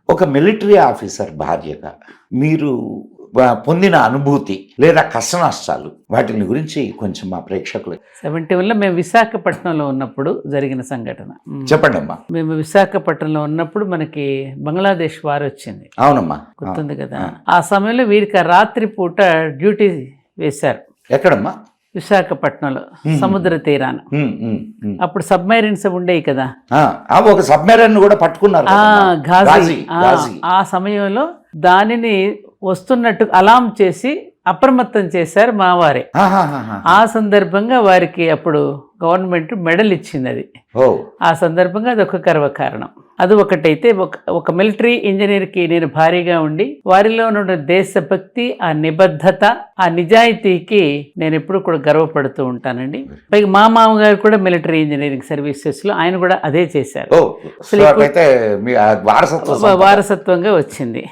ఒక military officer భార్యగా మీరు పొందిన అనుభూతి లేదా కష్ట నష్టాలు వాటిని గురించి కొంచెం మా ప్రేక్షకులు 71లో మేము విశాఖపట్నంలో ఉన్నప్పుడు జరిగిన సంఘటన. చెప్పండి అమ్మా. మేము విశాఖపట్నంలో ఉన్నప్పుడు మనకి బంగ్లాదేశ్ వార్ వచ్చింది, అవునమ్మా, గుర్తుంది కదా. ఆ సమయంలో వీరికి రాత్రి పూట డ్యూటీ వేశారు. ఎక్కడమ్మా? విశాఖపట్నంలో సముద్ర తీరాన. అప్పుడు సబ్మెరీన్స్ ఉండేవి కదా, ఒక సబ్మెరైన్ కూడా పట్టుకున్నారు ఘాజీ. ఆ సమయంలో దానిని వస్తున్నట్టు అలాం చేసి అప్రమత్తం చేశారు మా వారే. ఆ సందర్భంగా వారికి అప్పుడు గవర్నమెంట్ మెడల్ ఇచ్చింది. అది ఆ సందర్భంగా అది ఒక గర్వకారణం. అది ఒకటైతే ఒక మిలిటరీ ఇంజనీర్కి నేను భారీగా ఉండి వారిలో ఉన్న దేశభక్తి, ఆ నిబద్ధత, ఆ నిజాయితీకి నేను ఎప్పుడు కూడా గర్వపడుతూ ఉంటానండి. పైగా మా మామగారు కూడా మిలిటరీ ఇంజనీరింగ్ సర్వీసెస్లో ఆయన కూడా అదే చేశారు. వారసత్వంగా వచ్చింది.